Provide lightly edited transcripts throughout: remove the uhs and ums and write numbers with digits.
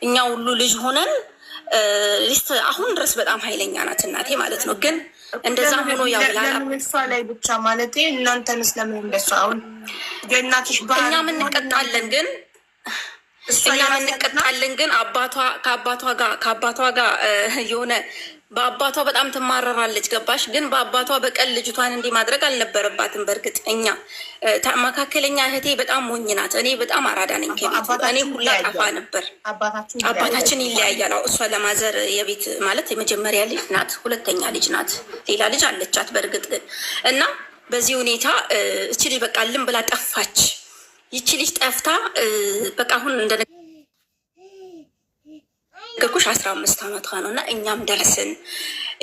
እኛ ሁሉ ልጅ ሆነን ሊስት አሁን ድረስ በጣም ኃይለኛ ናት እናቴ ማለት ነው። ግን እንደዛ ሆኖ ያው እሷ ላይ ብቻ ማለት እናንተን ስለምን እንደሷ አሁን የእናትሽ እኛ ምንቀጣለን ግን ከአባቷ ጋር የሆነ በአባቷ በጣም ትማረራለች። ገባሽ? ግን በአባቷ በቀል ልጅቷን እንዲህ ማድረግ አልነበረባትም። በእርግጥ እኛ መካከለኛ እህቴ በጣም ሞኝ ናት። እኔ በጣም አራዳ ነኝ ከቤት እኔ ሁላ ጠፋ ነበር። አባታችን ይለያያል። እሷ ለማዘር የቤት ማለት የመጀመሪያ ልጅ ናት፣ ሁለተኛ ልጅ ናት። ሌላ ልጅ አለቻት በእርግጥ ግን እና በዚህ ሁኔታ እቺ ልጅ በቃ ልም ብላ ጠፋች። ይቺ ልጅ ጠፍታ በቃ አሁን ገኩሽ 15 ዓመቷ ነው እና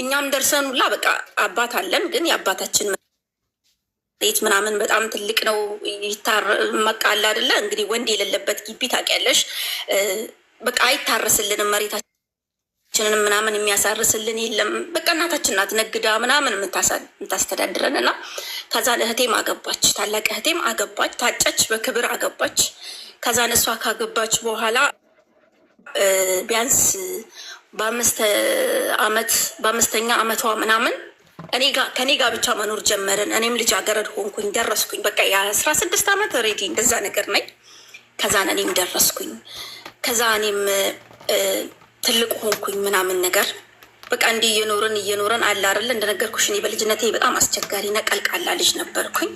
እኛም ደርሰን ሁላ በቃ አባት አለን። ግን የአባታችን ቤት ምናምን በጣም ትልቅ ነው። መቃል አይደለ እንግዲህ ወንድ የሌለበት ግቢ ታውቂያለሽ። በቃ አይታረስልንም፣ መሬታችንንም ምናምን የሚያሳርስልን የለም። በቃ እናታችን ናት ነግዳ ምናምን የምታስተዳድረን እና ከዛን እህቴም አገባች፣ ታላቅ እህቴም አገባች፣ ታጨች፣ በክብር አገባች። ከዛን እሷ ካገባች በኋላ ቢያንስ በአምስተኛ ዓመቷ ምናምን ከኔ ጋር ብቻ መኖር ጀመርን። እኔም ልጅ አገረድ ሆንኩኝ፣ ደረስኩኝ። በቃ የ16 ዓመት ሬዲ እንደዛ ነገር ነኝ። ከዛን እኔም ደረስኩኝ። ከዛ እኔም ትልቅ ሆንኩኝ ምናምን ነገር በቃ እንዲህ እየኖረን አለ አይደለ። እንደነገርኩሽ እኔ በልጅነቴ በጣም አስቸጋሪ ነቀልቃላ ልጅ ነበርኩኝ።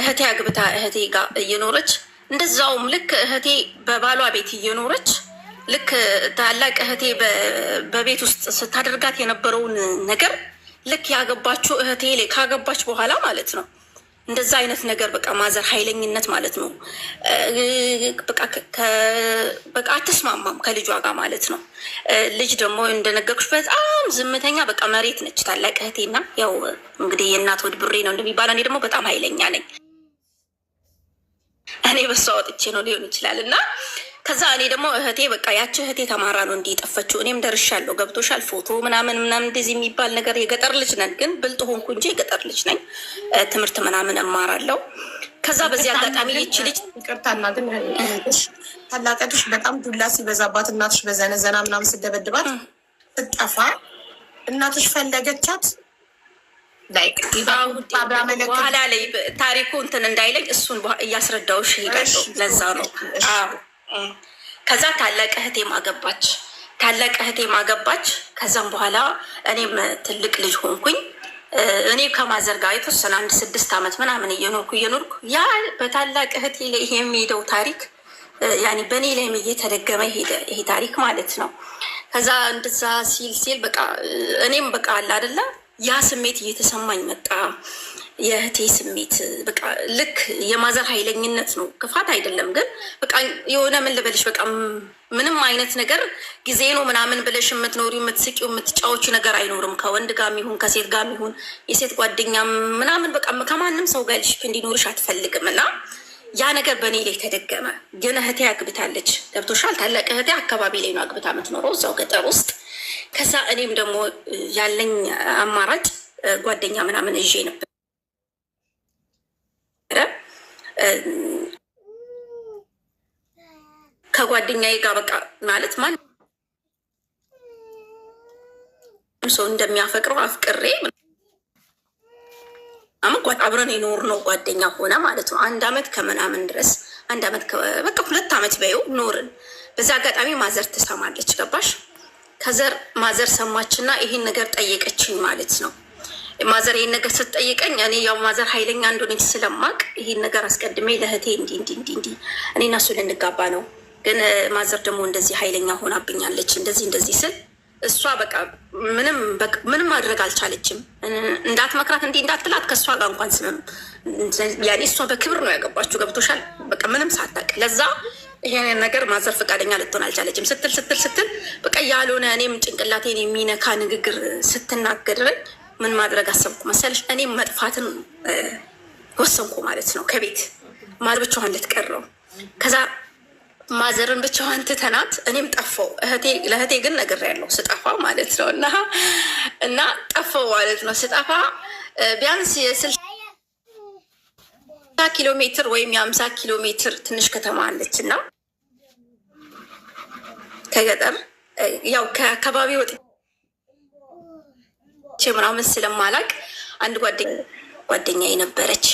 እህቴ አግብታ እህቴ ጋር እየኖረች እንደዛውም ልክ እህቴ በባሏ ቤት እየኖረች ልክ ታላቅ እህቴ በቤት ውስጥ ስታደርጋት የነበረውን ነገር ልክ ያገባችው እህቴ ላይ ካገባች በኋላ ማለት ነው እንደዛ አይነት ነገር በቃ ማዘር ኃይለኝነት ማለት ነው። በቃ አትስማማም ከልጇ ጋር ማለት ነው። ልጅ ደግሞ እንደነገርኩሽ በጣም ዝምተኛ በቃ መሬት ነች ታላቅ እህቴና ያው እንግዲህ የእናት ወድ ብሬ ነው እንደሚባል እኔ ደግሞ በጣም ኃይለኛ ነኝ። እኔ በሷ ወጥቼ ነው ሊሆን ይችላል እና ከዛ እኔ ደግሞ እህቴ በቃ ያቺ እህቴ ተማራ ነው እንዲህ የጠፈችው። እኔም ደርሻለሁ። ገብቶሻል? ፎቶ ምናምን እንደዚህ የሚባል ነገር የገጠር ልጅ ነን፣ ግን ብልጥ ሆንኩ እንጂ የገጠር ልጅ ነኝ። ትምህርት ምናምን እማራለሁ። ከዛ በዚህ አጋጣሚ ይቺ ልጅ ይቅርታና ግን ታላቀትሽ በጣም ዱላ ሲበዛባት እናትሽ በዘነዘና ምናምን ስደበድባት ስጠፋ እናትሽ ፈለገቻት። በኋላ ላይ ታሪኩ እንትን እንዳይለኝ እሱን እያስረዳውሽ ሄዳለሁ። ለዛ ነው ከዛ ታላቅ እህቴም አገባች። ከዛም በኋላ እኔም ትልቅ ልጅ ሆንኩኝ። እኔ ከማዘር ጋር የተወሰነ 6 ዓመት ምናምን እየኖርኩ ያ በታላቅ እህቴ ላይ የሚሄደው ታሪክ ያኔ በእኔ ላይ እየተደገመ ሄደ ይሄ ታሪክ ማለት ነው። ከዛ እንደዛ ሲል በቃ እኔም በቃ አለ አይደለ ያ ስሜት እየተሰማኝ መጣ። የእህቴ ስሜት በቃ ልክ የማዘር ኃይለኝነት ነው፣ ክፋት አይደለም። ግን በቃ የሆነ ምን ልበልሽ በቃ ምንም አይነት ነገር ጊዜ ነው ምናምን ብለሽ የምትኖሪው የምትስቂው የምትጫወቹ ነገር አይኖርም። ከወንድ ጋር ይሁን ከሴት ጋር ይሁን የሴት ጓደኛ ምናምን በቃ ከማንም ሰው ጋር ልሽ እንዲኖርሽ አትፈልግም። እና ያ ነገር በእኔ ላይ ተደገመ። ግን እህቴ አግብታለች። ገብቶሻል? ታላቅ እህቴ አካባቢ ላይ ነው አግብታ የምትኖረው እዛው ገጠር ውስጥ። ከዛ እኔም ደግሞ ያለኝ አማራጭ ጓደኛ ምናምን እዤ ነበር ከጓደኛዬ ጋር በቃ ማለት ማንም ሰው እንደሚያፈቅረው አፍቅሬ አብረን የኖርነው ጓደኛ ሆነ ማለት ነው። 1 ዓመት ከምናምን ድረስ 1 ዓመት በቃ 2 ዓመት በይው ኖርን። በዛ አጋጣሚ ማዘር ትሰማለች። ገባሽ? ማዘር ሰማችና ይሄን ነገር ጠየቀችኝ ማለት ነው። ማዘር ይሄን ነገር ስትጠይቀኝ እኔ ያው ማዘር ኃይለኛ እንደሆነች ስለማቅ ይሄን ነገር አስቀድሜ ለእህቴ እንዲህ እኔ እና እሱ ልንጋባ ነው፣ ግን ማዘር ደግሞ እንደዚህ ኃይለኛ ሆናብኛለች እንደዚህ ስል እሷ በቃ ምንም ማድረግ አልቻለችም። እንዳትመክራት እንዳትላት ከእሷ ጋር እንኳን ስምም ያኔ እሷ በክብር ነው ያገባችሁ። ገብቶሻል? በቃ ምንም ሳታውቅ ለዛ ይሄን ነገር ማዘር ፈቃደኛ ልትሆን አልቻለችም። ስትል በቃ ያልሆነ እኔም ጭንቅላቴን የሚነካ ንግግር ስትናገረኝ ምን ማድረግ አሰብኩ መሰለሽ? እኔም መጥፋትን ወሰንኩ ማለት ነው። ከቤት ማር ብቻዋን ልትቀረው። ከዛ ማዘርን ብቻዋን ትተናት እኔም ጠፋው። ለእህቴ ግን ነግሬያለሁ ስጠፋ ማለት ነው። እና ጠፋው ማለት ነው። ስጠፋ ቢያንስ የ60 ኪሎ ሜትር ወይም የ50 ኪሎ ሜትር ትንሽ ከተማ አለች እና ከገጠር ያው ከአካባቢ ወጥቼ ምናምን ስለማላቅ አንድ ጓደኛዬ ነበረች።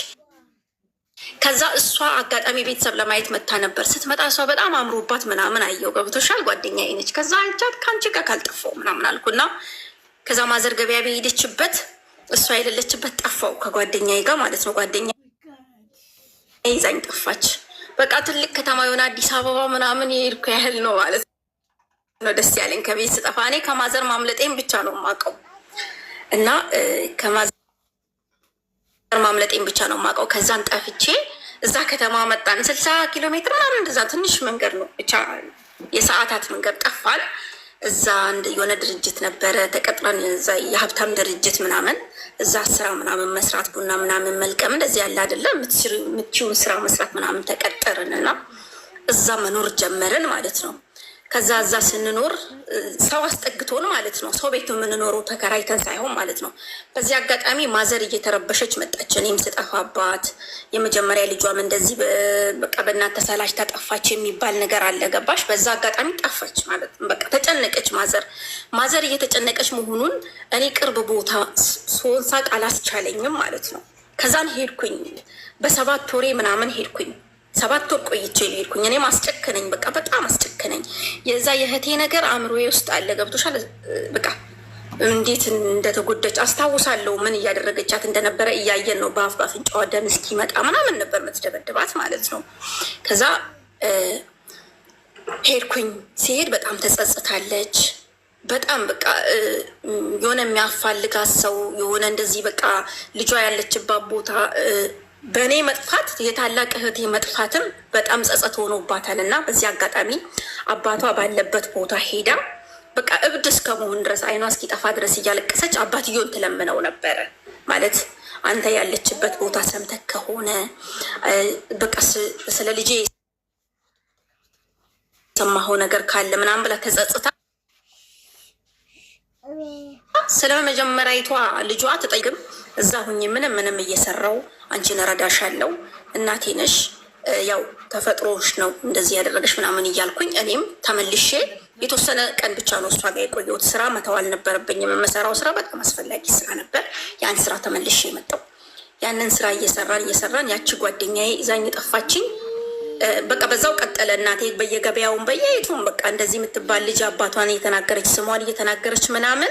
ከዛ እሷ አጋጣሚ ቤተሰብ ለማየት መታ ነበር። ስትመጣ እሷ በጣም አምሮባት ምናምን አየው። ገብቶሻል? ጓደኛዬ ነች። ከዛ አንቻት ከአንቺ ጋር ካልጠፋው ምናምን አልኩና ከዛ ማዘር ገበያ በሄደችበት እሷ የሌለችበት ጠፋው ከጓደኛዬ ጋር ማለት ነው። ጓደኛ ይዛኝ ጠፋች። በቃ ትልቅ ከተማ የሆነ አዲስ አበባ ምናምን የሄድኩ ያህል ነው ማለት ነው ደስ ያለኝ ከቤት ስጠፋ። እኔ ከማዘር ማምለጤን ብቻ ነው የማውቀው እና ከማዘር ማምለጤን ብቻ ነው የማውቀው። ከዛን ጠፍቼ እዛ ከተማ መጣን። 60 ኪሎ ሜትር ምናምን እንደዛ ትንሽ መንገድ ነው ብቻ የሰዓታት መንገድ ጠፋል። እዛ የሆነ ድርጅት ነበረ ተቀጥረን፣ እዛ የሀብታም ድርጅት ምናምን እዛ ስራ ምናምን መስራት ቡና ምናምን መልቀም እንደዚህ ያለ አይደለም የምትችውን ስራ መስራት ምናምን ተቀጠርን እና እዛ መኖር ጀመርን ማለት ነው። ከዛ እዛ ስንኖር ሰው አስጠግቶን ማለት ነው። ሰው ቤቱ የምንኖረው ተከራይተን ሳይሆን ማለት ነው። በዚህ አጋጣሚ ማዘር እየተረበሸች መጣች። እኔም ስጠፋባት የመጀመሪያ ልጇም እንደዚህ በቃ በእናት ተሰላች ተጠፋች የሚባል ነገር አለ። ገባሽ? በዛ አጋጣሚ ጠፋች ማለት ነው። በቃ ተጨነቀች ማዘር እየተጨነቀች መሆኑን እኔ ቅርብ ቦታ ስሆን ሳቅ አላስቻለኝም ማለት ነው። ከዛን ሄድኩኝ በ7 ወሬ ምናምን ሄድኩኝ። 7 ወር ቆይቼ ሄድኩኝ። እኔም አስጨከነኝ፣ በቃ በጣም አስጨከነኝ። የዛ የእህቴ ነገር አእምሮዬ ውስጥ አለ። ገብቶሻል? በቃ እንዴት እንደተጎዳች አስታውሳለሁ። ምን እያደረገቻት እንደነበረ እያየን ነው። በአፍ በአፍንጫዋ ደም እስኪመጣ ምናምን ነበር የምትደበድባት ማለት ነው። ከዛ ሄድኩኝ። ሲሄድ በጣም ተጸጽታለች። በጣም በቃ የሆነ የሚያፋልጋት ሰው የሆነ እንደዚህ በቃ ልጇ ያለችባት ቦታ በእኔ መጥፋት የታላቅ እህቴ መጥፋትም በጣም ጸጸት ሆኖባታል። እና በዚህ አጋጣሚ አባቷ ባለበት ቦታ ሄዳ በቃ እብድ እስከ መሆን ድረስ አይኗ እስኪጠፋ ድረስ እያለቀሰች አባትየውን ትለምነው ነበረ። ማለት አንተ ያለችበት ቦታ ሰምተህ ከሆነ በቃ ስለ ልጄ የሰማኸው ነገር ካለ ምናምን ብላ ተጸጽታ ስለ መጀመሪያዊቷ ልጇ ትጠይቅም እዛ ሁኜ ምንም እየሰራው አንቺን እረዳሻለሁ፣ እናቴ ነሽ፣ ያው ተፈጥሮሽ ነው እንደዚህ ያደረገሽ ምናምን እያልኩኝ እኔም ተመልሼ የተወሰነ ቀን ብቻ ነው እሷ ጋር የቆየሁት። ስራ መተው አልነበረብኝም። የምሰራው ስራ በጣም አስፈላጊ ስራ ነበር። ያን ስራ ተመልሼ የመጣው ያንን ስራ እየሰራን ያቺ ጓደኛዬ ይዛኝ ጠፋችኝ። በቃ በዛው ቀጠለ። እናቴ በየገበያውን በየቱም በቃ እንደዚህ የምትባል ልጅ አባቷን እየተናገረች ስሟን እየተናገረች ምናምን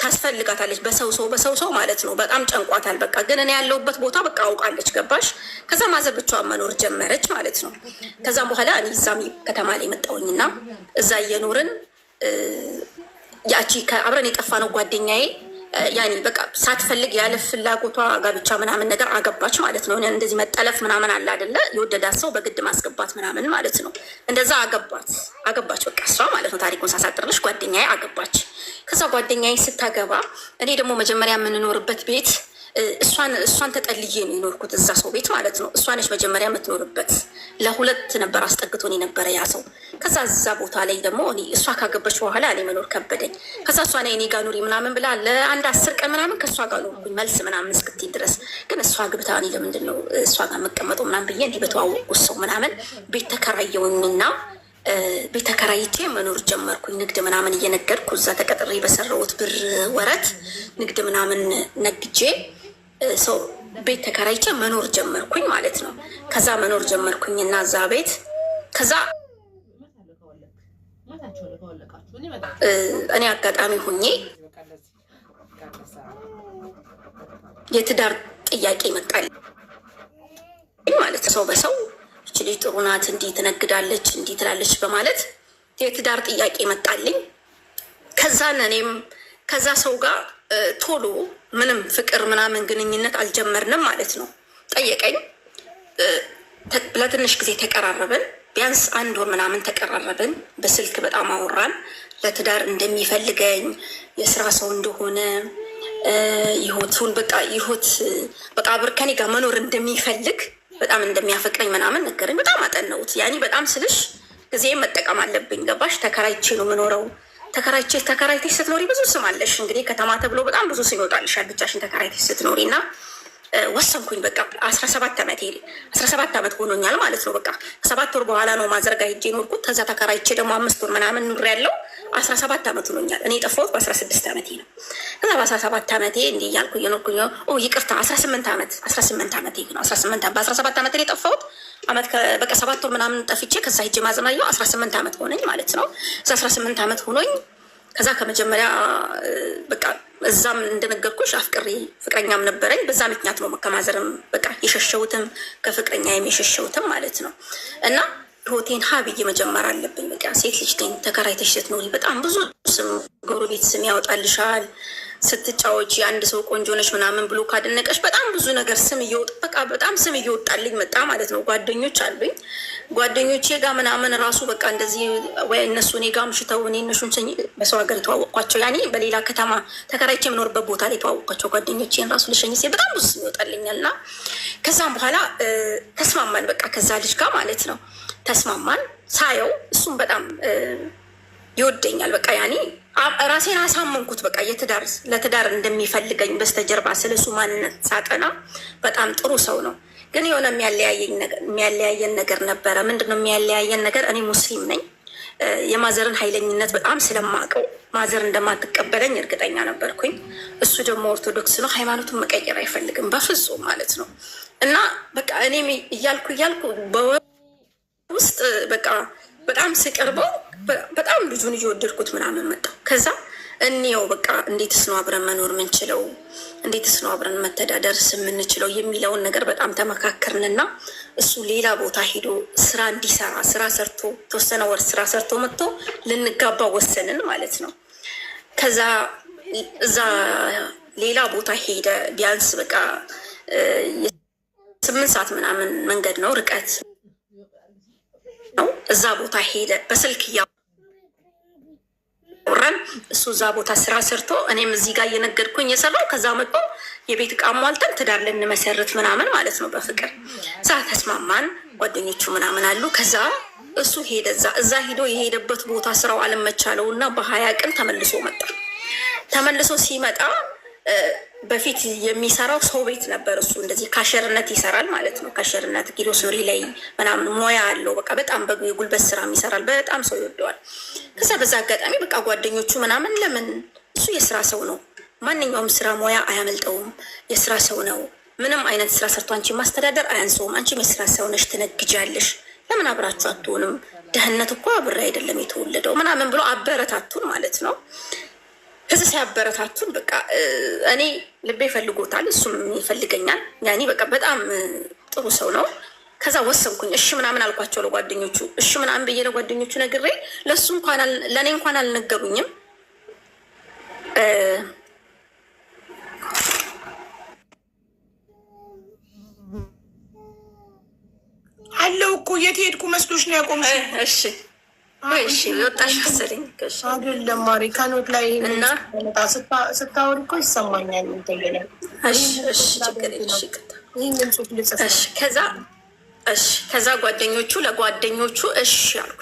ታስፈልጋታለች። በሰው ሰው ማለት ነው። በጣም ጨንቋታል። በቃ ግን እኔ ያለሁበት ቦታ በቃ አውቃለች። ገባሽ? ከዛ ማዘር ብቻዋን መኖር ጀመረች ማለት ነው። ከዛም በኋላ እኔ እዛም ከተማ ላይ መጣሁኝና እዛ እየኖርን ያቺ አብረን የጠፋ ነው ጓደኛዬ ያኔ በቃ ሳትፈልግ ያለ ፍላጎቷ ጋብቻ ምናምን ነገር አገባች ማለት ነው። እንደዚህ መጠለፍ ምናምን አለ አይደለ? የወደዳት ሰው በግድ ማስገባት ምናምን ማለት ነው። እንደዛ አገባች በቃ እሷ ማለት ነው። ታሪኩን ሳሳጥርልሽ ጓደኛዬ አገባች። ከዛ ጓደኛዬ ስታገባ እኔ ደግሞ መጀመሪያ የምንኖርበት ቤት እሷን ተጠልዬ ነው የኖርኩት እዛ ሰው ቤት ማለት ነው። እሷ ነች መጀመሪያ የምትኖርበት። ለ2 ነበር አስጠግቶን የነበረ ያ ሰው። ከዛ እዛ ቦታ ላይ ደግሞ እሷ ካገባች በኋላ እኔ መኖር ከበደኝ። ከዛ እሷ እኔ ጋር ኑሪ ምናምን ብላ ለአንድ 10 ቀን ምናምን ከእሷ ጋር ኖርኩኝ መልስ ምናምን እስክትይ ድረስ። ግን እሷ ግብታ እኔ ለምንድን ነው እሷ ጋር መቀመጠው ምናምን ብዬ እንዲህ በተዋወቁት ሰው ምናምን ቤት ተከራየውኝና ቤት ተከራይቼ መኖር ጀመርኩኝ። ንግድ ምናምን እየነገድኩ እዛ ተቀጥሬ በሰራሁት ብር ወረት ንግድ ምናምን ነግጄ ሰው ቤት ተከራይቼ መኖር ጀመርኩኝ ማለት ነው። ከዛ መኖር ጀመርኩኝ እና እዛ ቤት ከዛ እኔ አጋጣሚ ሁኜ የትዳር ጥያቄ ይመጣል ማለት ሰው በሰው እች ልጅ ጥሩ ናት፣ እንዲህ ትነግዳለች፣ እንዲህ ትላለች በማለት የትዳር ጥያቄ መጣልኝ። ከዛን እኔም ከዛ ሰው ጋር ቶሎ ምንም ፍቅር ምናምን ግንኙነት አልጀመርንም ማለት ነው። ጠየቀኝ። ለትንሽ ጊዜ ተቀራረብን። ቢያንስ 1 ወር ምናምን ተቀራረብን። በስልክ በጣም አወራን። ለትዳር እንደሚፈልገኝ የስራ ሰው እንደሆነ ይሁን በቃ ከኔ ጋር መኖር እንደሚፈልግ በጣም እንደሚያፈቅረኝ ምናምን ነገረኝ። በጣም አጠናሁት። ያኔ በጣም ስልሽ ጊዜ መጠቀም አለብኝ። ገባሽ? ተከራይቼ ነው የምኖረው። ተከራይተሽ ስትኖሪ ብዙ ስም አለሽ። እንግዲህ ከተማ ተብሎ በጣም ብዙ ስም ይወጣልሻል ብቻሽን ተከራይተሽ ስትኖሪ እና ወሰንኩኝ። በቃ 17 ዓመት ሆኖኛል ማለት ነው። በቃ 7 ወር በኋላ ነው ማዘርጋ ሄጄ ኖርኩት። ከዛ ተከራይቼ ደግሞ 5 ወር ምናምን ኑር ያለው 17 ዓመት ሆኖኛል። እኔ የጠፋሁት በ16 ዓመቴ ነው። ከዛ በ17 ዓመቴ እንዲህ እያልኩ እየኖርኩኝ ይቅርታ 18 ዓመቴ ነው። በ17 ዓመቴ ነው የጠፋሁት። በቃ 7 ወር ምናምን ጠፍቼ ከዛ ሄጄ ማዘናየው 18 ዓመት ሆነኝ ማለት ነው። እዛ 18 ዓመት ሆኖኝ ከዛ ከመጀመሪያ በቃ እዛም እንደነገርኩሽ አፍቅሬ ፍቅረኛም ነበረኝ። በዛ ምክንያት ነው ከማዘርም በቃ የሸሸሁትም ከፍቅረኛ የሸሸሁትም ማለት ነው። እና ህይወቴን ሀብዬ መጀመር አለብኝ። በቃ ሴት ልጅ ነኝ። ተከራይተሽ ስትኖሪ በጣም ብዙ ስም ጎረቤት ስም ያወጣልሻል። ስትጫወች የአንድ ሰው ቆንጆ ነሽ ምናምን ብሎ ካደነቀሽ በጣም ብዙ ነገር ስም በቃ በጣም ስም እየወጣልኝ መጣ ማለት ነው። ጓደኞች አሉኝ። ጓደኞቼ ጋር ምናምን ራሱ በቃ እንደዚህ ወይ እነሱ እኔ ጋር ምሽተው እኔ እነሱን በሰው ሀገር የተዋወቅኳቸው ያኔ በሌላ ከተማ ተከራይቼ የምኖርበት ቦታ ላይ የተዋወቅኳቸው ጓደኞቼን ራሱ ልሸኝ ሲል በጣም ብዙ ስም ይወጣልኛል። እና ከዛም በኋላ ተስማማን። በቃ ከዛ ልጅ ጋር ማለት ነው ተስማማን። ሳየው እሱም በጣም ይወደኛል። በቃ ያኔ ራሴን አሳመንኩት። በቃ ለትዳር እንደሚፈልገኝ በስተጀርባ ስለሱ ማንነት ሳጠና በጣም ጥሩ ሰው ነው። ግን የሆነ የሚያለያየን ነገር ነበረ። ምንድነው የሚያለያየን ነገር? እኔ ሙስሊም ነኝ። የማዘርን ኃይለኝነት በጣም ስለማውቀው ማዘር እንደማትቀበለኝ እርግጠኛ ነበርኩኝ። እሱ ደግሞ ኦርቶዶክስ ነው። ሃይማኖቱን መቀየር አይፈልግም በፍጹም ማለት ነው። እና በቃ እኔም እያልኩ በውስጥ በቃ በጣም ስቀርበው በጣም ልጁን እየወደድኩት ምናምን መጣው። ከዛ እኔው በቃ እንዴትስ ነው አብረን መኖር ምንችለው፣ እንዴትስ ነው አብረን መተዳደርስ የምንችለው የሚለውን ነገር በጣም ተመካከርንና እሱ ሌላ ቦታ ሄዶ ስራ እንዲሰራ ስራ ሰርቶ ተወሰነ ወር ስራ ሰርቶ መጥቶ ልንጋባ ወሰንን ማለት ነው። ከዛ እዛ ሌላ ቦታ ሄደ። ቢያንስ በቃ 8 ሰዓት ምናምን መንገድ ነው ርቀት ነው። እዛ ቦታ ሄደ። በስልክ እያወራን እሱ እዛ ቦታ ስራ ሰርቶ እኔም እዚህ ጋር እየነገድኩኝ የሰራው ከዛ መጥቶ የቤት ዕቃ ሟልተን ትዳር ልንመሰርት ምናምን ማለት ነው በፍቅር እዛ ተስማማን። ጓደኞቹ ምናምን አሉ። ከዛ እሱ ሄደ። እዛ ሄዶ የሄደበት ቦታ ስራው አልመቻለው እና በ20 ቀን ተመልሶ መጣ። ተመልሶ ሲመጣ በፊት የሚሰራው ሰው ቤት ነበር። እሱ እንደዚህ ካሸርነት ይሰራል ማለት ነው። ካሸርነት ግሮሰሪ ላይ ምናምን ሙያ አለው። በቃ በጣም የጉልበት ስራ ይሰራል። በጣም ሰው ይወደዋል። ከዛ በዛ አጋጣሚ በቃ ጓደኞቹ ምናምን ለምን እሱ የስራ ሰው ነው፣ ማንኛውም ስራ ሙያ አያመልጠውም፣ የስራ ሰው ነው፣ ምንም አይነት ስራ ሰርቶ አንቺ ማስተዳደር አያንሰውም፣ አንቺም የስራ ሰው ነሽ፣ ትነግጃለሽ፣ ለምን አብራችሁ አትሆንም? ድህነት እኮ አብሬ አይደለም የተወለደው ምናምን ብሎ አበረታቱን ማለት ነው። ከዚህ ሲያበረታቱን በቃ እኔ ልቤ ፈልጎታል፣ እሱም ይፈልገኛል። ያኔ በቃ በጣም ጥሩ ሰው ነው። ከዛ ወሰንኩኝ። እሺ ምናምን አልኳቸው ለጓደኞቹ። እሺ ምናምን ብዬ ለጓደኞቹ ነግሬ ለእሱ እንኳን ለእኔ እንኳን አልነገሩኝም። አለው እኮ የት ሄድኩ መስሎሽ ነው ያቆምሽ? እሺ እሺ ወጣሽ መሰለኝ። አይደለም ማሪ ከኖት ላይ እና ስታወሪ እኮ ይሰማኛል። ከዛ ለጓደኞቹ እሺ አልኩ።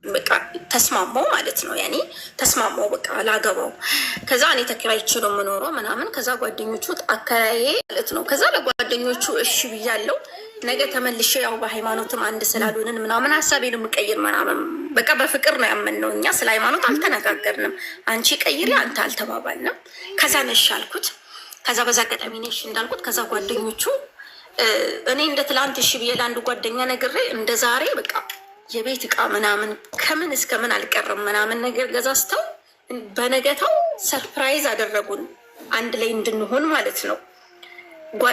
በቃ ተስማማው ማለት ነው። ያኔ ተስማማው በቃ ላገባው። ከዛ እኔ ተከራይቼ ነው የምኖረው ምናምን። ከዛ ጓደኞቹ አከራዬ ማለት ነው። ከዛ ለጓደኞቹ እሺ ብያለሁ። ነገ ተመልሼ ያው በሃይማኖትም አንድ ስላልሆንን ምናምን ሀሳቤን የምቀይር ምናምን በቃ በፍቅር ነው ያመንነው እኛ። ስለ ሃይማኖት አልተነጋገርንም። አንቺ ቀይሪ አንተ አልተባባልንም። ከዛ ነሽ አልኩት። ከዛ በዛ አጋጣሚ ነሽ እንዳልኩት። ከዛ ጓደኞቹ እኔ እንደ ትላንት እሺ ብዬ ለአንዱ ጓደኛ ነግሬ እንደ ዛሬ በቃ የቤት ዕቃ ምናምን ከምን እስከ ምን አልቀርም ምናምን ነገር ገዛዝተው በነገታው ሰርፕራይዝ አደረጉን አንድ ላይ እንድንሆን ማለት ነው።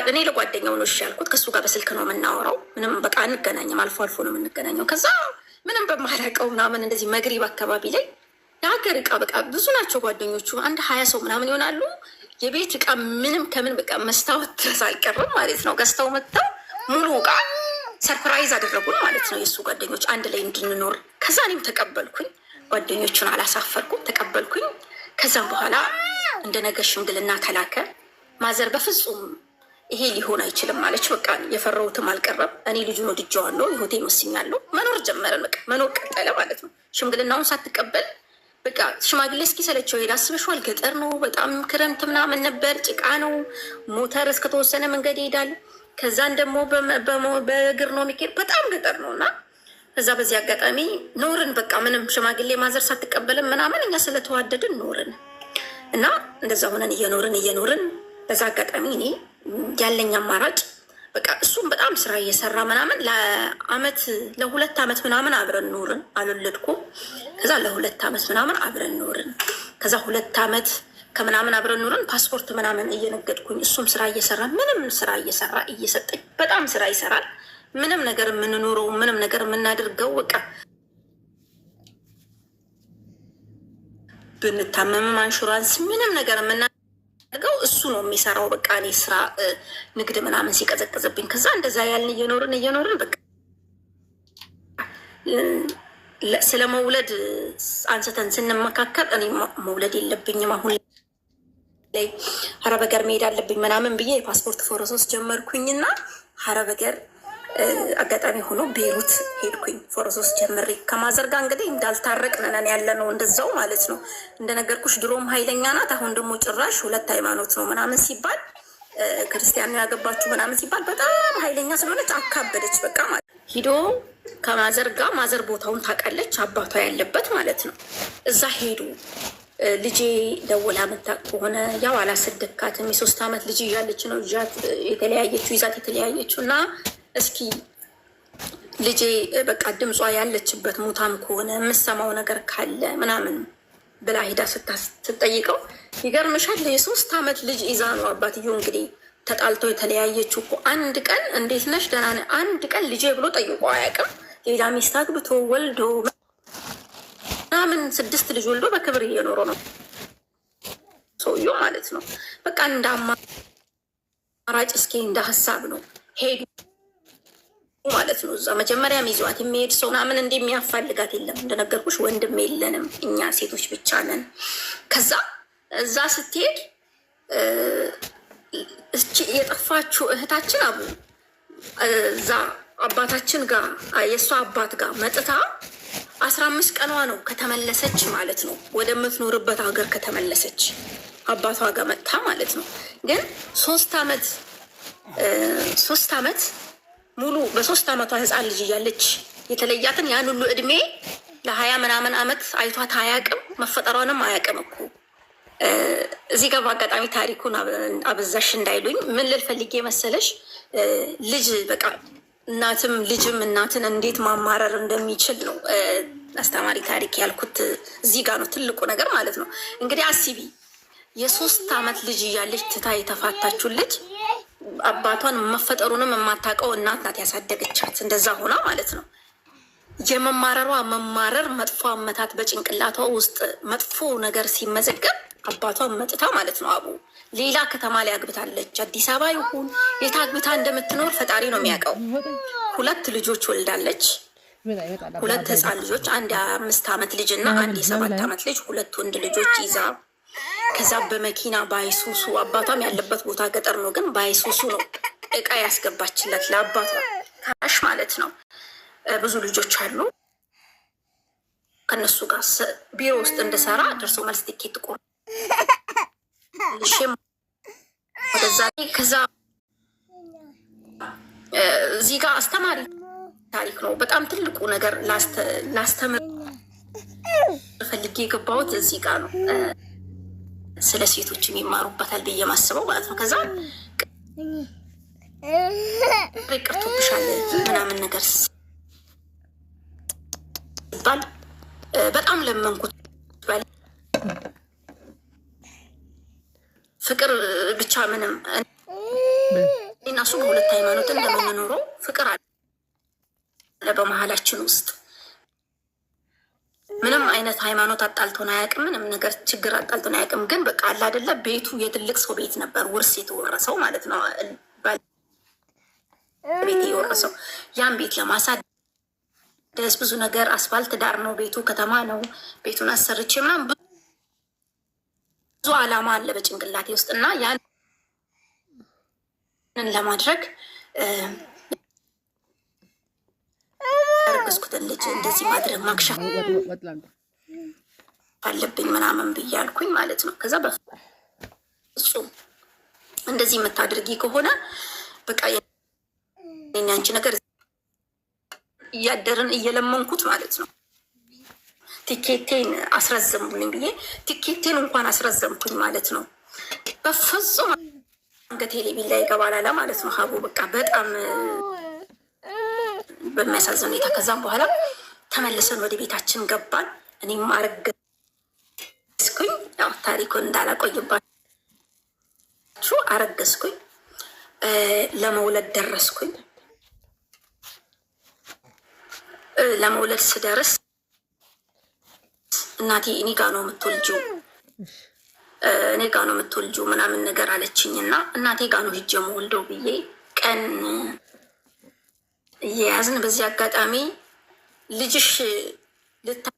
እኔ ለጓደኛው ነው እሺ ያልኩት። ከሱ ጋር በስልክ ነው የምናወራው። ምንም በቃ አንገናኝም፣ አልፎ አልፎ ነው የምንገናኘው። ከዛ ምንም በማላውቀው ምናምን እንደዚህ መግሪብ አካባቢ ላይ የሀገር ዕቃ በቃ ብዙ ናቸው ጓደኞቹ፣ አንድ 20 ሰው ምናምን ይሆናሉ። የቤት ዕቃ ምንም ከምን በቃ መስታወት ድረስ አልቀርም ማለት ነው ገዝተው መጥተው ሙሉ ዕቃ ሰርፕራይዝ አደረጉን ማለት ነው የእሱ ጓደኞች አንድ ላይ እንድንኖር። ከዛ እኔም ተቀበልኩኝ። ጓደኞቹን አላሳፈርኩም፣ ተቀበልኩኝ። ከዛም በኋላ እንደ ነገ ሽምግልና ተላከ። ማዘር በፍጹም ይሄ ሊሆን አይችልም ማለች። በቃ የፈራሁትም አልቀረም። እኔ ልጁን ወድጄዋለሁ፣ ህይወቴን ወስኛለሁ። መኖር ጀመረን። በቃ መኖር ቀጠለ ማለት ነው። ሽምግልናውን ሳትቀበል በቃ ሽማግሌ እስኪ ሰለቸው ሄድ አስበሽዋል። ገጠር ነው በጣም ክረምት ምናምን ነበር፣ ጭቃ ነው። ሞተር እስከተወሰነ መንገድ ይሄዳል። ከዛን ደግሞ በእግር ነው የሚሄድ። በጣም ገጠር ነው እና ከዛ በዚህ አጋጣሚ ኖርን። በቃ ምንም ሽማግሌ ማዘር ሳትቀበልም ምናምን እኛ ስለተዋደድን ኖርን እና እንደዛ ሆነን እየኖርን በዛ አጋጣሚ እኔ ያለኝ አማራጭ በቃ እሱም በጣም ስራ እየሰራ ምናምን ለ2 ዓመት ምናምን አብረን ኖርን። አልወለድኩም። ከዛ ለ2 ዓመት ምናምን አብረን ኖርን። ከዛ 2 ዓመት ከምናምን አብረን ኖርን። ፓስፖርት ምናምን እየነገድኩኝ እሱም ስራ እየሰራ ምንም ስራ እየሰራ እየሰጠኝ በጣም ስራ ይሰራል። ምንም ነገር የምንኖረው ምንም ነገር የምናደርገው በቃ ብንታመምም አንሹራንስ ምንም ነገር የምናደርገው እሱ ነው የሚሰራው። በቃ እኔ ስራ ንግድ ምናምን ሲቀዘቅዝብኝ ከዛ እንደዛ ያልን እየኖርን በቃ ስለ መውለድ አንስተን ስንመካከል እኔ መውለድ የለብኝም አሁን ላይ ሀረብ ሀገር መሄድ አለብኝ ምናምን ብዬ የፓስፖርት ፕሮሰስ ጀመርኩኝና ሀረብ ሀገር አጋጣሚ ሆኖ ቤሩት ሄድኩኝ። ፕሮሰስ ጀምሬ ከማዘር ጋር እንግዲህ እንዳልታረቅን ነን ያለ ነው እንደዛው ማለት ነው። እንደነገርኩሽ ድሮም ኃይለኛ ናት። አሁን ደግሞ ጭራሽ 2 ሃይማኖት ነው ምናምን ሲባል ክርስቲያን ነው ያገባችሁ ምናምን ሲባል በጣም ኃይለኛ ስለሆነች አካበደች። በቃ ማለት ሂዶ ከማዘር ጋር ማዘር ቦታውን ታውቃለች፣ አባቷ ያለበት ማለት ነው። እዛ ሄዱ። ልጄ ደውላ መታቅ ከሆነ ያው አላሰደካትም። የ3 ዓመት ልጅ እያለች ነው ይዛት የተለያየችው እና እስኪ ልጄ በቃ ድምጿ ያለችበት ሙታም ከሆነ የምሰማው ነገር ካለ ምናምን ብላ ሂዳ ስትጠይቀው ይገርምሻል፣ የ3 ዓመት ልጅ ይዛ ነው አባትዮ እንግዲህ ተጣልተው የተለያየችው እኮ። አንድ ቀን እንዴት ነሽ ደህና ነሽ፣ አንድ ቀን ልጄ ብሎ ጠይቆ አያውቅም። ሌላ ሚስት አግብቶ ወልዶ ምናምን 6 ልጅ ወልዶ በክብር እየኖረ ነው ሰውዬው ማለት ነው። በቃ እንደ አማራጭ እስኪ እንደ ሀሳብ ነው ሄዱ ማለት ነው። እዛ መጀመሪያም ይዟት የሚሄድ ሰው ምናምን እንደሚያፋልጋት የለም። እንደነገርኩሽ ወንድም የለንም፣ እኛ ሴቶች ብቻ ነን። ከዛ እዛ ስትሄድ የጠፋችው እህታችን እዛ አባታችን ጋር የእሷ አባት ጋር መጥታ 15 ቀኗ ነው ከተመለሰች ማለት ነው። ወደምትኖርበት ሀገር ከተመለሰች አባቷ ጋር መጥታ ማለት ነው። ግን 3 ዓመት ሙሉ በ3 ዓመቷ ህፃን ልጅ እያለች የተለያትን ያን ሁሉ እድሜ ለ20 ምናምን ዓመት አይቷት አያውቅም። መፈጠሯንም አያውቅም እኮ። እዚህ ጋር በአጋጣሚ ታሪኩን አበዛሽ እንዳይሉኝ ምን ልል ፈልጌ መሰለሽ፣ ልጅ በቃ እናትም ልጅም እናትን እንዴት ማማረር እንደሚችል ነው አስተማሪ ታሪክ ያልኩት። እዚህ ጋር ነው ትልቁ ነገር ማለት ነው። እንግዲህ አስቢ፣ የ3 ዓመት ልጅ እያለች ትታ የተፋታችው ልጅ አባቷን መፈጠሩንም የማታውቀው እናት ናት ያሳደገቻት። እንደዛ ሆና ማለት ነው። መማረር መጥፎ አመታት በጭንቅላቷ ውስጥ መጥፎ ነገር ሲመዘገብ አባቷን መጥታ ማለት ነው ሌላ ከተማ ላይ አግብታለች። አዲስ አበባ ይሁን የት አግብታ እንደምትኖር ፈጣሪ ነው የሚያውቀው። 2 ልጆች ወልዳለች። 2 ህፃን ልጆች፣ አንድ የ5 ዓመት ልጅ እና አንድ የ7 ዓመት ልጅ፣ 2 ወንድ ልጆች ይዛ ከዛ በመኪና ባይሱሱ፣ አባቷም ያለበት ቦታ ገጠር ነው፣ ግን ባይሱሱ ነው እቃ ያስገባችለት ለአባቷ ካሽ ማለት ነው። ብዙ ልጆች አሉ። ከነሱ ጋር ቢሮ ውስጥ እንድሰራ ደርሶ መልስ ቲኬት ወደዛ። ከዛ እዚህ ጋር አስተማሪ ታሪክ ነው። በጣም ትልቁ ነገር ላስተምር ፈልጌ የገባሁት እዚህ ጋር ነው። ስለ ሴቶች የሚማሩበታል ብዬ ማስበው ማለት ነው። ከዛ ቅርቶብሻል ምናምን ነገር ሲባል በጣም ለመንኩት። ፍቅር ብቻ ምንም እና እሱ በ2 ሃይማኖት እንደምንኖረው ፍቅር አለ በመሀላችን ውስጥ። ምንም አይነት ሃይማኖት አጣልቶን አያውቅም። ምንም ነገር ችግር አጣልቶን አያውቅም። ግን በቃ አለ አይደለ፣ ቤቱ የትልቅ ሰው ቤት ነበር፣ ውርስ የተወረሰው ማለት ነው። ቤት የወረሰው ያን ቤት ለማሳደስ ብዙ ነገር፣ አስፋልት ዳር ነው ቤቱ፣ ከተማ ነው። ቤቱን አሰርቼ ምናምን ብዙ አላማ አለ በጭንቅላቴ ውስጥ እና ያንን ለማድረግ ያረገዝኩትን ልጅ እንደዚህ ማድረግ ማክሸፍ አለብኝ ምናምን ብያልኩኝ ማለት ነው። ከዛ በፍጹም እንደዚህ የምታደርጊ ከሆነ በቃ የኛንቺ ነገር እያደርን እየለመንኩት ማለት ነው። ቲኬቴን አስረዘሙልኝ ብዬ ቲኬቴን እንኳን አስረዘምኩኝ ማለት ነው። በፍጹም አንገቴ ቢላ ይገባላላ ማለት ነው። ሀቡ በቃ በጣም በሚያሳዝን ሁኔታ። ከዛም በኋላ ተመልሰን ወደ ቤታችን ገባን። እኔም አረገዝኩኝ። ያው ታሪኩን እንዳላቆይባችሁ አረገዝኩኝ። ለመውለድ ደረስኩኝ። ለመውለድ ስደርስ እናቴ እኔ ጋ ነው የምትወልጂው ምናምን ነገር አለችኝ እና እናቴ ጋ ነው ሂጅ የምወልደው ብዬ ቀን እየያዝን በዚህ አጋጣሚ ልጅሽ ልታይሽ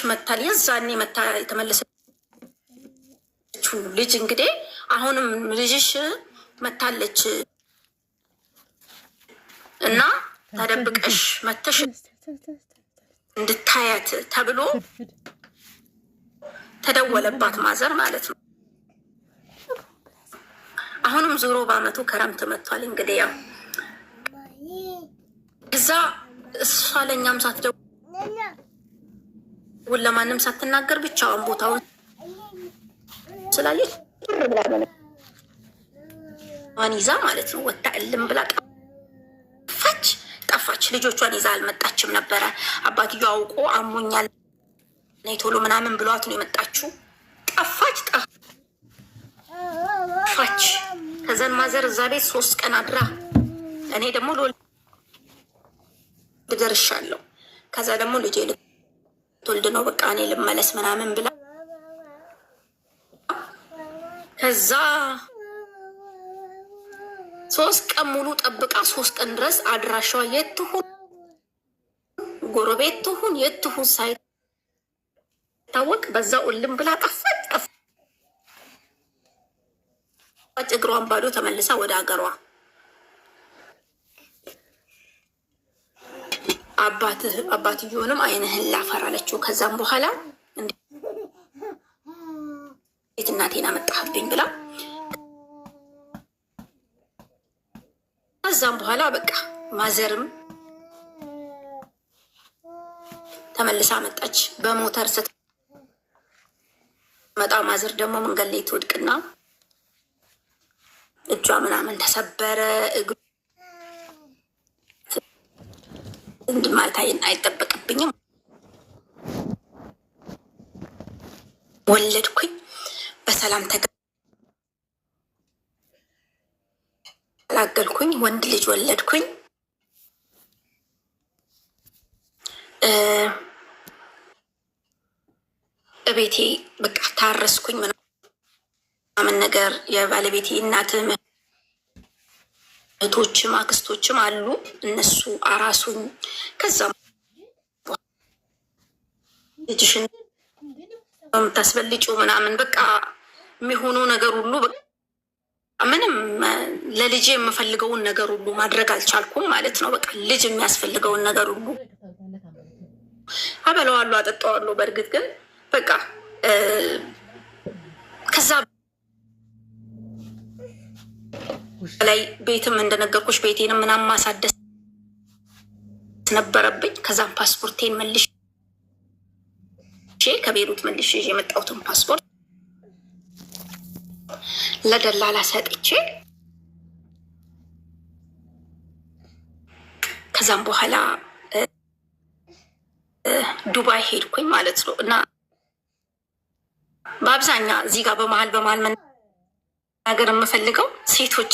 መታል የዛኔ መታ የተመለሰችው ልጅ እንግዲህ አሁንም ልጅሽ መታለች እና ተደብቀሽ መተሽ እንድታያት ተብሎ ተደወለባት ማዘር ማለት ነው። አሁንም ዞሮ በአመቱ ክረምት መጥቷል። እንግዲህ ያው እዛ እሷ ለእኛም ሳትደውል ለማንም ሳትናገር ብቻዋን ቦታውን ስላለች ዋን ይዛ ማለት ነው ወታ እልም ብላ ጠፋች። ልጆቿን ይዛ አልመጣችም ነበረ። አባትዮ አውቆ አሞኛል ነይ ቶሎ ምናምን ብሏት ነው የመጣችው። ጠፋች። ከዛን ማዘር እዛ ቤት 3 ቀን አድራ እኔ ደግሞ ልደርሻለሁ። ከዛ ደግሞ ልጄ ልትወልድ ነው በቃ እኔ ልመለስ ምናምን ብላ ከዛ 3 ቀን ሙሉ ጠብቃ 3 ቀን ድረስ አድራሻዋ የት ትሁን ጎረቤት ትሁን የት ትሁን ሳይታወቅ በዛው እልም ብላ ጠፋች። እግሯን ባዶ ተመልሳ ወደ ሀገሯ። አባትየውንም አይንህን ላፈር አለችው። ከዛም በኋላ እንዴት እናቴን አመጣህብኝ ብላ ከዛም በኋላ በቃ ማዘርም ተመልሳ መጣች። በሞተር ስትመጣ ማዘር ደግሞ መንገድ ላይ ትወድቅና እጇ ምናምን ተሰበረ። እግሩ እንድማታይን አይጠበቅብኝም። ወለድኩኝ። በሰላም ተገላገልኩኝ። ወንድ ልጅ ወለድኩኝ። እቤቴ በቃ ታረስኩኝ ምናምን ነገር። የባለቤቴ እናትም እህቶችም አክስቶችም አሉ። እነሱ አራሱኝ። ከዛም ልጅሽን የምታስበልጪው ምናምን በቃ የሚሆነው ነገር ሁሉ ምንም ለልጄ የምፈልገውን ነገር ሁሉ ማድረግ አልቻልኩም ማለት ነው። በቃ ልጅ የሚያስፈልገውን ነገር ሁሉ አበላዋለሁ፣ አጠጣዋለሁ። በእርግጥ ግን በቃ ከዛ ላይ ቤትም እንደነገርኩሽ ቤቴንም ምናምን ማሳደስ ነበረብኝ። ከዛም ፓስፖርቴን መልሼ ከቤሩት መልሼ የመጣሁትን ፓስፖርት ለደላላ ሰጥቼ ከዛም በኋላ ዱባይ ሄድኩኝ ማለት ነው። እና በአብዛኛ እዚህ ጋር በመሀል መናገር የምፈልገው ሴቶች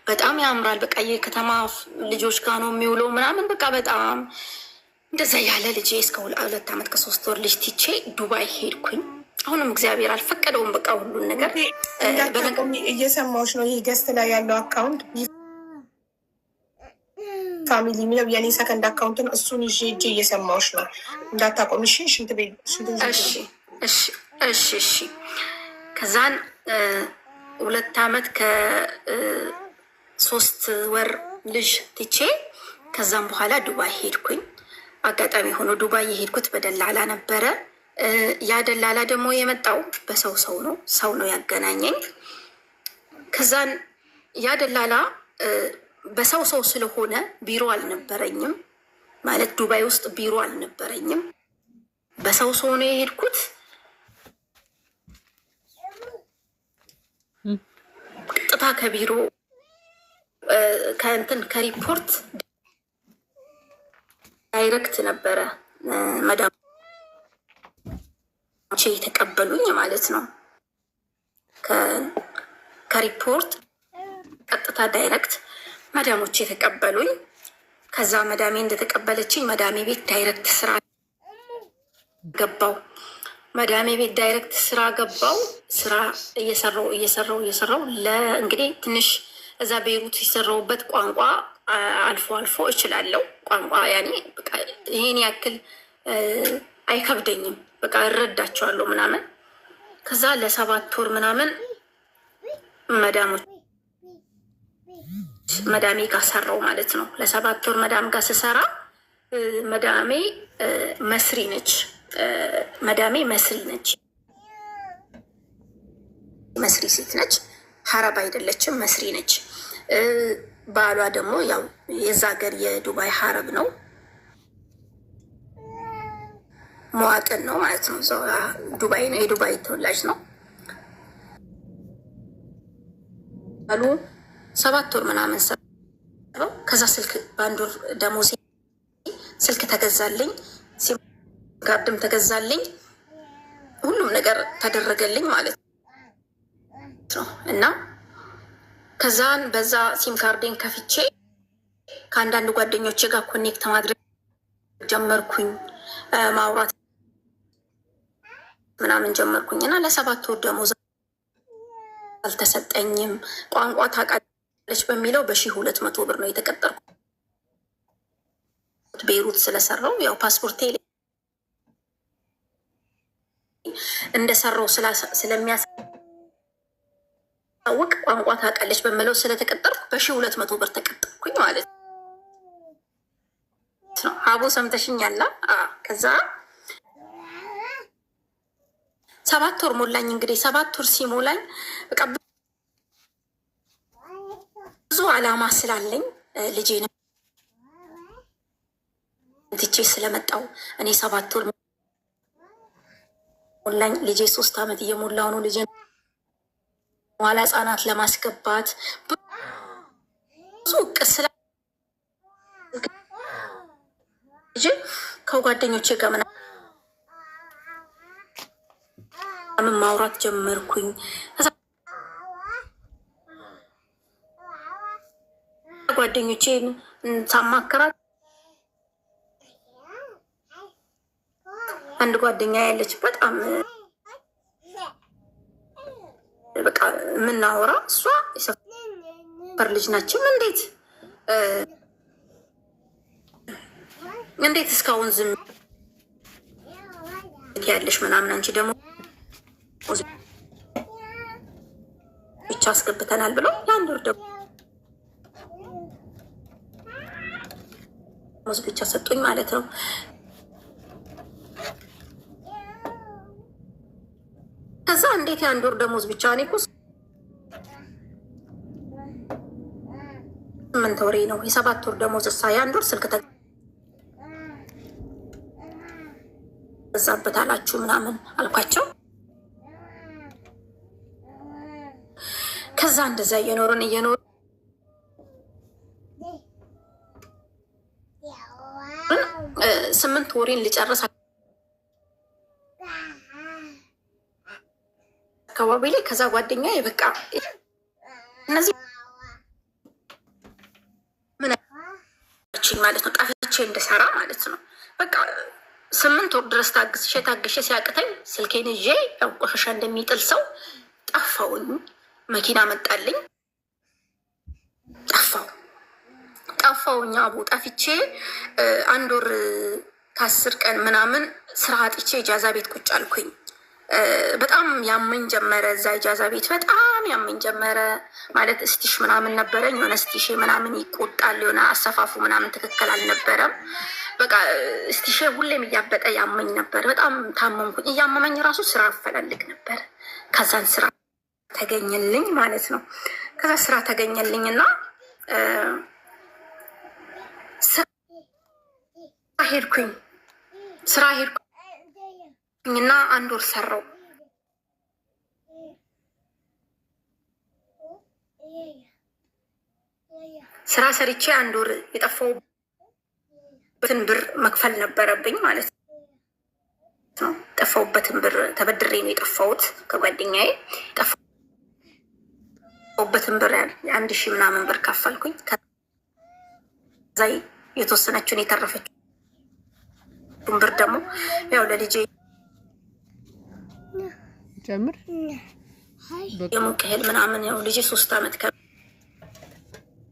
በጣም ያምራል። በቃ የከተማ ልጆች ጋር ነው የሚውለው ምናምን በቃ በጣም እንደዛ ያለ ልጄ እስከ 2 ዓመት ከ3 ወር ልጅ ትቼ ዱባይ ሄድኩኝ። አሁንም እግዚአብሔር አልፈቀደውም። በቃ ሁሉን ነገር እየሰማዎች ነው። ይህ ገስት ላይ ያለው አካውንት ፋሚሊ የሚለው የኔ ሰከንድ አካውንት ነው። እሱን ይዤ እጄ እየሰማዎች ነው። እንዳታቆም እሺ። ሽንት ቤት እሺ። ከዛን 2 ዓመት ከ3 ወር ልጅ ትቼ ከዛም በኋላ ዱባይ ሄድኩኝ። አጋጣሚ ሆኖ ዱባይ የሄድኩት በደላላ ነበረ። ያ ደላላ ደግሞ የመጣው በሰው ነው፣ ሰው ነው ያገናኘኝ። ከዛን ያ ደላላ በሰው ስለሆነ ቢሮ አልነበረኝም፣ ማለት ዱባይ ውስጥ ቢሮ አልነበረኝም። በሰው ነው የሄድኩት። ቀጥታ ከቢሮ ከሪፖርት ዳይሬክት ነበረ መዳሞቼ የተቀበሉኝ ማለት ነው። ከሪፖርት ቀጥታ ዳይሬክት መዳሞቼ የተቀበሉኝ። ከዛ መዳሜ እንደተቀበለችኝ መዳሜ ቤት ዳይሬክት ስራ ገባው። መዳሜ ቤት ዳይሬክት ስራ ገባው። ስራ እየሰራው እንግዲህ ትንሽ እዛ ቤይሩት የሰራውበት ቋንቋ አልፎ አልፎ እችላለሁ። ቋንቋ ያኔ በቃ ይሄን ያክል አይከብደኝም። በቃ እረዳቸዋለሁ ምናምን። ከዛ ለ7 ወር ምናምን መዳሜ ጋር ሰራው ማለት ነው። ለ7 ወር መዳም ጋር ስሰራ መዳሜ መስሪ ነች። መስሪ ሴት ነች። ሀረብ አይደለችም፣ መስሪ ነች። ባሏ ደግሞ ያው የዛ ሀገር የዱባይ ሀረብ ነው፣ መዋጥን ነው ማለት ነው። ዱባይ ነው፣ የዱባይ ተወላጅ ነው። አሉ 7 ወር ምናምን ሰራው። ከዛ ስልክ በአንድ ወር ደሞዜ ስልክ ተገዛልኝ፣ ሲም ካርድም ተገዛልኝ፣ ሁሉም ነገር ተደረገልኝ ማለት ነው። እና ከዛን በዛ ሲም ካርዴን ከፍቼ ከአንዳንድ ጓደኞቼ ጋር ኮኔክት ማድረግ ጀመርኩኝ፣ ማውራት ምናምን ጀመርኩኝ። እና ለ7 ወር ደሞዝ አልተሰጠኝም። ቋንቋ ታውቃለች በሚለው በ1200 ብር ነው የተቀጠርኩት። ቤይሩት ስለሰራው ያው ፓስፖርቴ እንደሰራው ስለሚያሳውቅ ቋንቋ ታውቃለች በሚለው ስለተቀጠርኩ በ1200 ብር ተቀጠርኩኝ ማለት ነው። አቦ ሰምተሽኛላ? ከዛ 7 ወር ሞላኝ። እንግዲህ 7 ወር ሲሞላኝ በቃ ብዙ አላማ ስላለኝ ልጄን ትቼ ስለመጣው እኔ 7 ወር ሞላኝ። ልጄ 3 ዓመት እየሞላው ነው። ልጄ ኋላ ህጻናት ለማስገባት ብዙ ቅስላ ልጄ ከጓደኞቼ ጋር ምናምን ማውራት ጀመርኩኝ። ጓደኞቼን ሳማከራት አንድ ጓደኛ ያለች በጣም በቃ የምናወራ እሷ የሰፈር ልጅ ናችም። እንዴት እስካሁን ዝም ያለሽ ምናምን፣ አንቺ ደግሞ ብቻ አስገብተናል ብለው ለ1 ወር ደሞዝ ብቻ ሰጡኝ ማለት ነው። ከዛ እንዴት የ1 ወር ደሞዝ ብቻ? እኔ እኮ 8 ወሬ ነው። የ7 ወር ደሞዝ እሳ የ1 ወር ስልክ ተገዛበት አላችሁ ምናምን አልኳቸው። ከዛ እንደዛ እየኖርን 8 ወሬን ልጨርስ አካባቢ ላይ ከዛ ጓደኛ በቃ እነዚህ ምን ማለት ነው ጠፍቼ እንድሰራ ማለት ነው። በቃ 8 ወር ድረስ ታግሼ ሲያቅተኝ ስልኬን ይዤ ያው ቆሻሻ እንደሚጥል ሰው ጠፋውኝ። መኪና መጣልኝ፣ ጠፋውኝ። አቡ ጠፍቼ 1 ወር ከ10 ቀን ምናምን ስራ አጥቼ ኢጃዛ ቤት ቁጭ አልኩኝ። በጣም ያመኝ ጀመረ። እዛ ኢጃዛ ቤት በጣም ያመኝ ጀመረ። ማለት እስቲሽ ምናምን ነበረኝ። የሆነ እስቲሽ ምናምን ይቆጣል፣ የሆነ አሰፋፉ ምናምን ትክክል አልነበረም። በቃ እስቲሼ ሁሌም እያበጠ ያመኝ ነበር። በጣም ታመምኩኝ። እያመመኝ ራሱ ስራ አፈላልግ ነበር። ከዛን ስራ ተገኘልኝ ማለት ነው። ከዛ ስራ ተገኘልኝ እና ስራ ሄድኩኝ እና 1 ወር ሰራው። ስራ ሰርቼ 1 ወር የጠፋሁበትን ብር መክፈል ነበረብኝ ማለት ነው። ጠፋሁበትን ብር ተበድሬ ነው የጠፋሁት ከጓደኛዬ። ጠፋሁበትን ብር 1,000 ምናምን ብር ከፈልኩኝ። ከዛ የተወሰነችውን የተረፈችውን ብር ደግሞ ያው ለልጄ ጨምር የሙቅ እህል ምናምን ያው ልጄ 3 ዓመት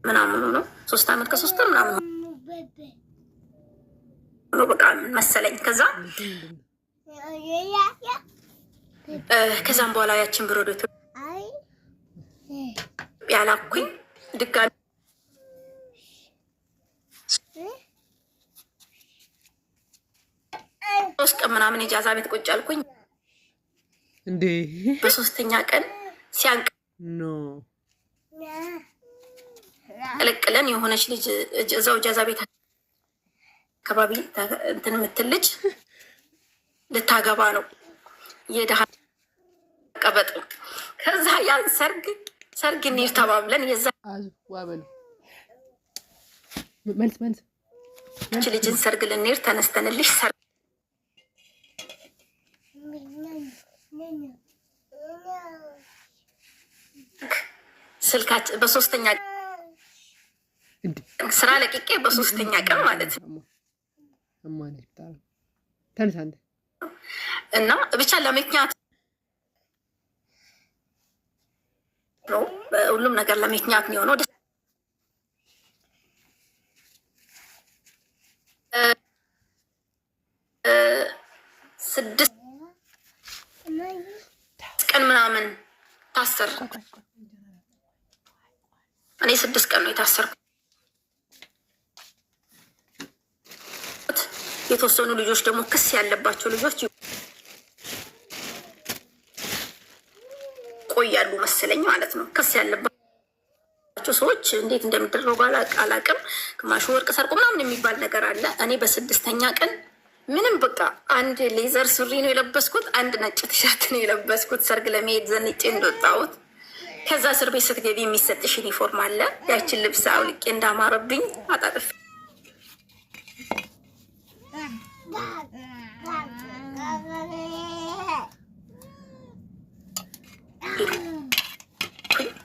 ምናምኑ ነው 3 ዓመት ከ3 ወር ምናምን ነው በቃ መሰለኝ። ከዛም በኋላ ያችን ብር ወደ ኢትዮጵያ ላኩኝ። ድጋሚ 3 ቀን ምናምን የጃዛ ቤት ቁጭ አልኩኝ። እንዴ በ3ኛ ቀን ሲያንቅ ቀለቅለን የሆነች ልጅ እዛው ጃዛ ቤት አካባቢ እንትን የምትል ልጅ ልታገባ ነው የድሃ ቀበጥ። ከዛ ያን ሰርግ እንሂድ ተባብለን የዛ ልጅን ሰርግ ልንሄድ ተነስተንልሽ ስልካችን በ3ኛ ስራ ለቅቄ በ3ኛ ቀን ማለት ነው እና ብቻ ለምክንያት ነው። ሁሉም ነገር ለምክንያት ነው የሆነው። 6 ቀን ምናምን ታሰር። እኔ 6 ቀን ነው የታሰርኩት። የተወሰኑ ልጆች ደግሞ ክስ ያለባቸው ልጆች ቆያሉ መሰለኝ ማለት ነው። ክስ ያለባቸው ሰዎች እንዴት እንደሚደረጉ አላቅም። ግማሹ ወርቅ ሰርቆ ምናምን የሚባል ነገር አለ። እኔ በ6ኛ ቀን ምንም በቃ 1 ሌዘር ሱሪ ነው የለበስኩት፣ 1 ነጭ ቲሸርት ነው የለበስኩት ሰርግ ለመሄድ ዘንጬ እንደወጣሁት። ከዛ እስር ቤት ስትገቢ የሚሰጥሽ ዩኒፎርም አለ። ያችን ልብስ አውልቄ እንዳማረብኝ አጣጥፍ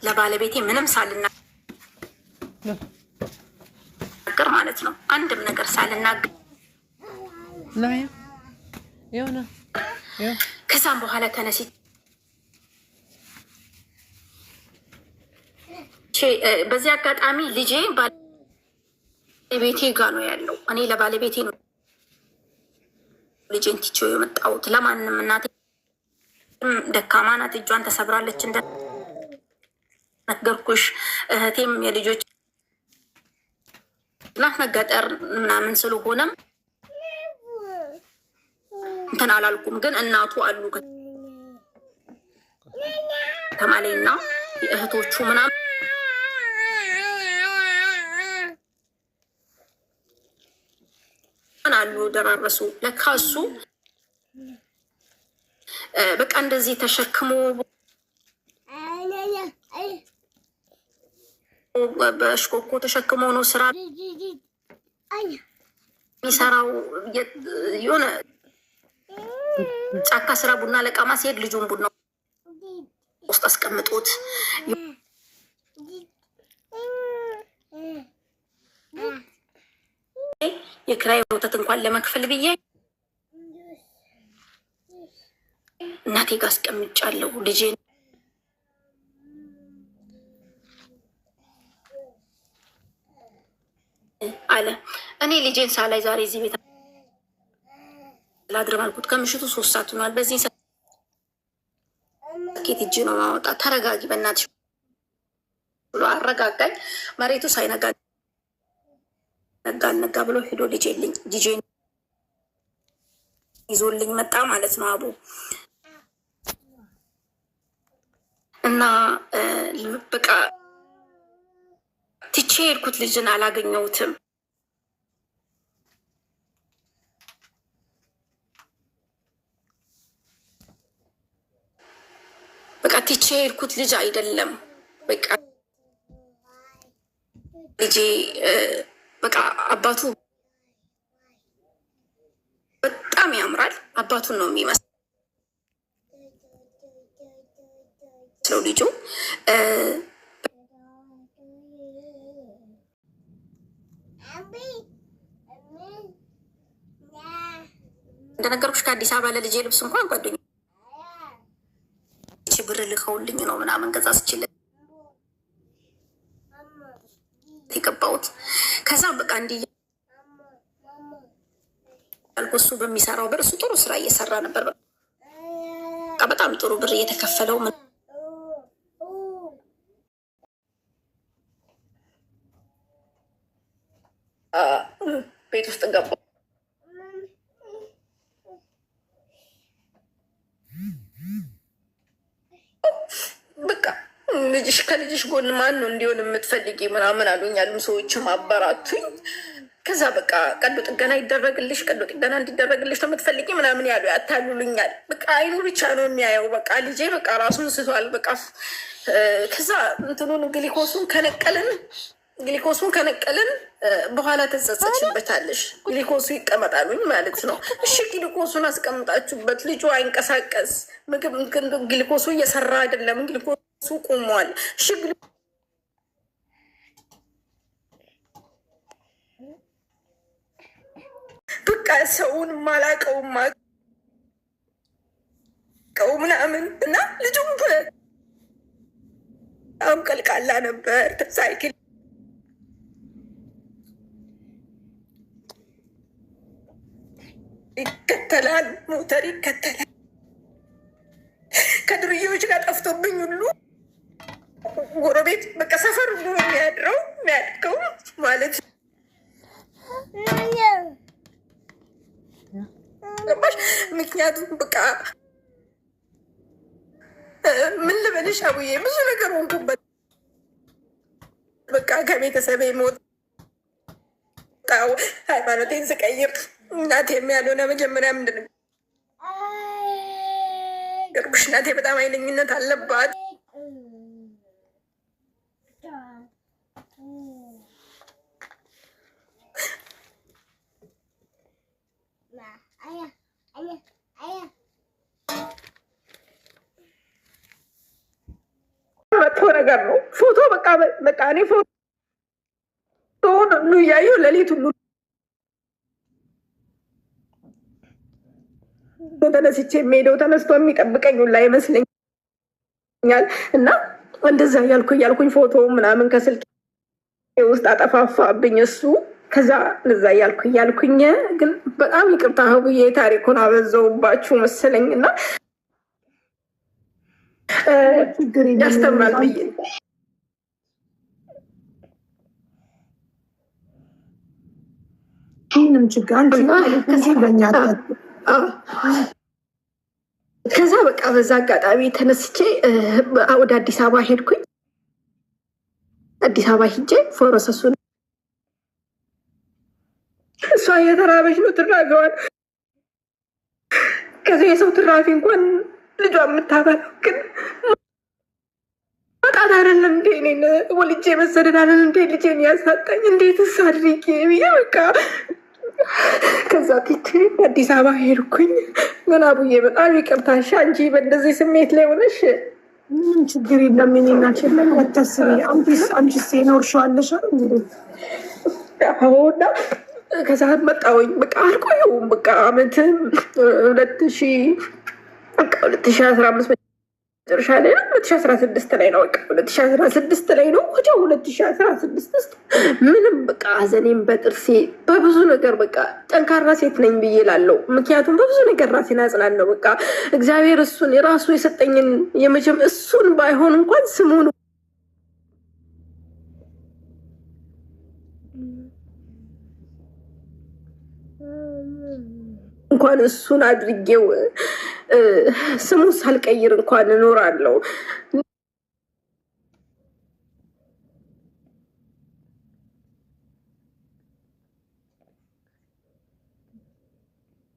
ለባለቤቴ ምንም ሳልናገር ማለት ነው፣ አንድም ነገር ሳልናገር። ከዛም በኋላ ተነሲ በዚህ አጋጣሚ ልጄ ባለቤቴ ጋር ነው ያለው። እኔ ለባለቤቴ ነው ልጄን ትቼው የመጣሁት። ለማንም እናቴ ደካማ ናት፣ እጇን ተሰብራለች እንደነገርኩሽ። እህቴም የልጆች ናት፣ መገጠር ምናምን ስለሆነም እንትን አላልኩም። ግን እናቱ አሉ ከተማ ላይ እና የእህቶቹ ምናምን አሉ ደራረሱ። ለካ እሱ በቃ እንደዚህ ተሸክሞ በሽኮኮ ተሸክሞ ነው ስራ የሚሰራው። የሆነ ጫካ ስራ ቡና ለቃማ ሲሄድ ልጁን ቡና ውስጥ አስቀምጦት የክራይ ወተት እንኳን ለመክፈል ብዬ እናቴ ጋር አስቀምጫለሁ ልጄን። አለ እኔ ልጄን ሳላይ ዛሬ እዚህ ቤት ላድርም አልኩት። ከምሽቱ 3 ሰዓት ሆኗል። በዚህ ሰኬት እጅ ነው ማወጣ። ተረጋጊ በእናትሽ ብሎ አረጋጋኝ። መሬቱ ሳይነጋ ነጋል አልነጋ ብሎ ሄዶ ዲጄን ይዞልኝ መጣ ማለት ነው አቡ እና በቃ ትቼ ሄድኩት። ልጅን አላገኘሁትም። በቃ ትቼ ሄድኩት ልጅ አይደለም። በቃ ልጄ በቃ አባቱ በጣም ያምራል። አባቱን ነው የሚመስለው ልጁ። እንደነገርኩሽ ከአዲስ አበባ ለልጄ ልብስ እንኳን ጓደኞቼ ብር ልከውልኝ ነው ምናምን ገዛ ስችል የገባሁት። ከዛ በቃ እንዲህ ያልኩ እሱ በሚሰራው ብር እሱ ጥሩ ስራ እየሰራ ነበር። በቃ በጣም ጥሩ ብር እየተከፈለው ቤት ውስጥ ገባ። በቃ ልጅሽ ከልጅሽ ጎን ማን ነው እንዲሆን የምትፈልጊ ምናምን አሉኝ። ያሉም ሰዎችም አበራቱኝ። ከዛ በቃ ቀዶ ጥገና ይደረግልሽ፣ ቀዶ ጥገና እንዲደረግልሽ ነው የምትፈልጊ ምናምን ያሉ ያታሉልኛል። በቃ አይኑ ብቻ ነው የሚያየው። በቃ ልጄ በቃ ራሱን ስቷል። በቃ ከዛ እንትኑን ግሊኮሱን ከነቀልን በኋላ ተጸጸችበታለሽ። ግሊኮሱ ይቀመጣሉኝ ማለት ነው። እሺ ግሊኮሱን አስቀምጣችሁበት ልጁ አይንቀሳቀስ፣ ምግብ ግሊኮሱ እየሰራ አይደለም፣ ግሊኮሱ ቁሟል። እሺ በቃ ሰውን ማላቀው ምናምን እና ልጁም በጣም ቀልቃላ ነበር። ሳይክል ይከተላል፣ ሞተር ይከተላል። ከዱርዬዎች ጋር ጠፍቶብኝ ሁሉ ጎረቤት በቃ ሰፈር የሚያድገው ማለት ነው። ምክንያቱም በቃ ምን ልበልሽ አቡዬ ብዙ ነገር ሆንኩበት። በቃ ከቤተሰቤ ሞጣው ሃይማኖቴን ስቀይር እናቴም ያልሆነ መጀመሪያ ምንድን ገርኩሽ እናቴ በጣም ኃይለኝነት አለባት። መጥፎ ነገር ነው። ፎቶ በቃ እኔ ፎቶውን ሁሉ እያየሁ ሌሊት ሁሉ ተነስቼ የሚሄደው ተነስቶ የሚጠብቀኝ ሁላ ይመስለኛል። እና እንደዛ እያልኩኝ ፎቶ ምናምን ከስልክ ውስጥ አጠፋፋብኝ እሱ። ከዛ እንደዛ እያልኩኝ ግን በጣም ይቅርታ ብዬ ታሪኩን አበዛውባችሁ መሰለኝ እና ያስተምራል ብዬ ምንም ችግር ከዛ በቃ በዛ አጋጣሚ ተነስቼ ወደ አዲስ አበባ ሄድኩኝ። አዲስ አበባ ሂጄ ፎረሰሱን እሷ እየተራበች ነው ትራገዋል። ከዚ የሰው ትራፊ እንኳን ልጇ የምታበላው ግን መጣት አይደለም እንዴ እኔን ወልጄ መሰደዳለን እንዴ ልጄን ያሳጣኝ እንዴትስ አድርጌ ብዬ በቃ ከዛ ፊት አዲስ አበባ ሄድኩኝ። ግን አቡዬ በጣም ይቅርታሽ አንቺ በእንደዚህ ስሜት ላይ ሆነሽ ምንም ችግር የለም። እኔናችን ላይ ወተስሪ አንቺስ ኖርሸዋለሽ እንግዲህ እና ከዛ መጣሁኝ። በቃ አልቆየሁም። በቃ አመትም 2015 መጨረሻ ላይ ነው 2016 ላይ ነው። በቃ 2016 ላይ ነው ወዲያው 2016 ውስጥ ምንም በቃ ሀዘኔም በጥርሴ በብዙ ነገር በቃ ጠንካራ ሴት ነኝ ብዬ እላለሁ። ምክንያቱም በብዙ ነገር ራሴን አጽናለሁ። በቃ እግዚአብሔር እሱን የራሱ የሰጠኝን እሱን ባይሆን እንኳን ስሙን እንኳን እሱን አድርጌው ስሙን ሳልቀይር እንኳን እኖራለሁ።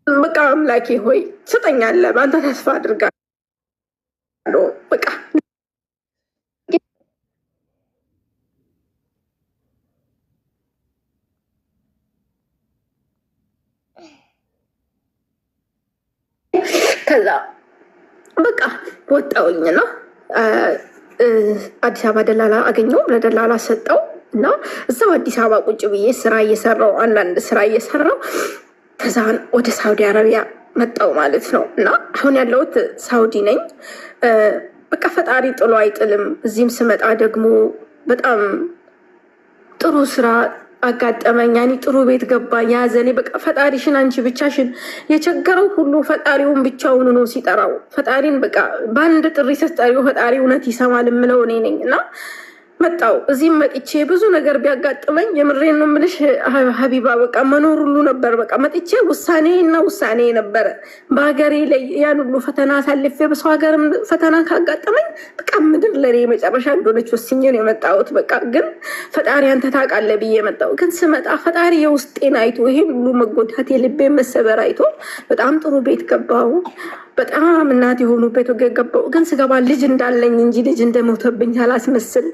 በቃ አምላኬ ሆይ ትሰጠኛለህ፣ በአንተ ተስፋ አድርጋለሁ። በቃ ከዛ በቃ ወጣውኝ ነው አዲስ አበባ ደላላ አገኘው፣ ለደላላ ሰጠው እና እዛው አዲስ አበባ ቁጭ ብዬ ስራ እየሰራው አንዳንድ ስራ እየሰራው ከዛን ወደ ሳውዲ አረቢያ መጣው ማለት ነው። እና አሁን ያለሁት ሳውዲ ነኝ። በቃ ፈጣሪ ጥሎ አይጥልም። እዚህም ስመጣ ደግሞ በጣም ጥሩ ስራ አጋጠመኝ። ያኔ ጥሩ ቤት ገባ ያዘኔ። በቃ ፈጣሪሽን አንቺ ብቻሽን የቸገረው ሁሉ ፈጣሪውን ብቻውን ነው ሲጠራው ፈጣሪን በቃ በአንድ ጥሪ ስትጠሪው ፈጣሪ እውነት ይሰማል የምለው እኔ ነኝ። እና መጣው እዚህም መጥቼ ብዙ ነገር ቢያጋጥመኝ የምሬን ነው የምልሽ ሀቢባ በቃ መኖር ሁሉ ነበር። በቃ መጥቼ ውሳኔ ነበረ በሀገሬ ላይ ያን ሁሉ ፈተና አሳልፌ በሰው ሀገርም ፈተና ካጋጠመኝ በቃ ምድር ለኔ መጨረሻ እንደሆነች ወስኜ ነው የመጣሁት። በቃ ግን ፈጣሪ አንተ ታውቃለህ ብዬ መጣሁ። ግን ስመጣ ፈጣሪ የውስጤን አይቶ ይሄን ሁሉ መጎዳት የልቤ መሰበር አይቶ በጣም ጥሩ ቤት ገባሁ። በጣም እናት የሆኑ ቤት ገባሁ። ግን ስገባ ልጅ እንዳለኝ እንጂ ልጅ እንደሞተብኝ አላስመስል።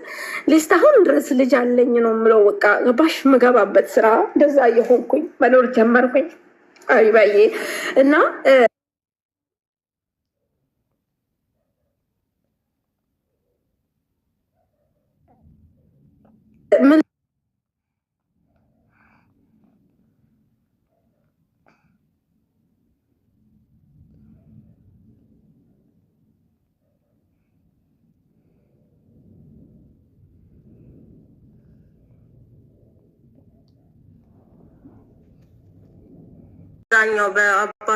ልጅ አሁን ድረስ ልጅ አለኝ ነው የምለው። በቃ ገባሽ? ምገባበት ስራ እንደዛ እየሆንኩኝ መኖር ጀመርኩኝ። አቢባዬ እና ምን ዛኛው በአባ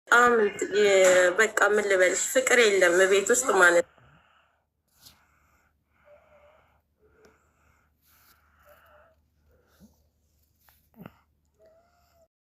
በጣም በቃ ምን ልበልሽ ፍቅር የለም ቤት ውስጥ ማለት ነው።